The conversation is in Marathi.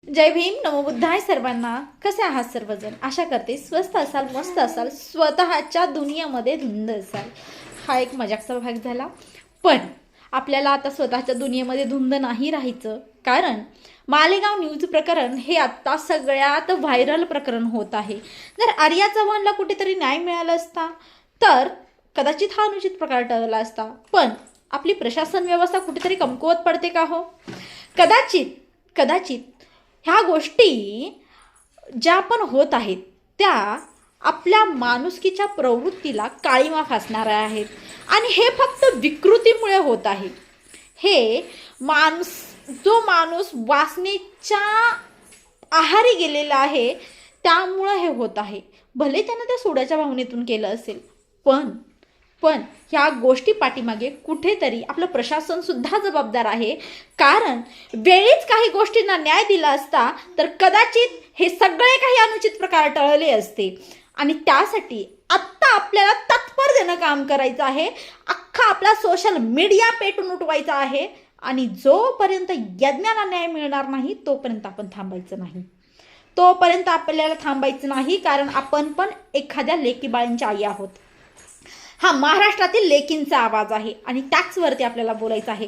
जय भीम, नमो बुद्धाय सर्वांना. कसे आहात सर्वजण? आशा करते स्वस्त असाल, मस्त असाल, स्वतःच्या दुनियेमध्ये धुंद असाल. हा एक मजाकचा भाग झाला. पण आपल्याला आता स्वतःच्या दुनियेमध्ये धुंद नाही राहायचं, कारण मालेगाव न्यूज प्रकरण हे आता सगळ्यात व्हायरल प्रकरण होत आहे. जर आर्या चव्हाणला कुठेतरी न्याय मिळाला असता तर कदाचित हा अनुचित प्रकार टळला असता. पण आपली प्रशासन व्यवस्था कुठेतरी कमकुवत पडते का हो? कदाचित ह्या गोष्टी ज्या पण होत आहेत त्या आपल्या माणुसकीच्या प्रवृत्तीला काळीमा फासणाऱ्या आहेत. आणि हे फक्त विकृतीमुळे होत आहे. हे जो माणूस वासनेच्या आहारी गेलेला आहे त्यामुळं हे होत आहे. भले त्यानं त्या सोड्याच्या भावनेतून केलं असेल, पण ह्या गोष्टी पाठीमागे कुठेतरी आपलं प्रशासन सुद्धा जबाबदार आहे. कारण वेळीच काही गोष्टींना न्याय दिला असता तर कदाचित हे सगळे काही अनुचित प्रकार टळले असते. आणि त्यासाठी आत्ता आपल्याला तत्पर देणं काम करायचं आहे. अख्खा आपला सोशल मीडिया पेटून उठवायचा आहे. आणि जोपर्यंत यज्ञाला न्याय मिळणार नाही तोपर्यंत आपण थांबायचं नाही. कारण आपण पण एखाद्या लेकी बाळांच्या आई आहोत. हा महाराष्ट्रातील लेकींचा आवाज आहे आणि त्याचवरती आपल्याला बोलायचं आहे.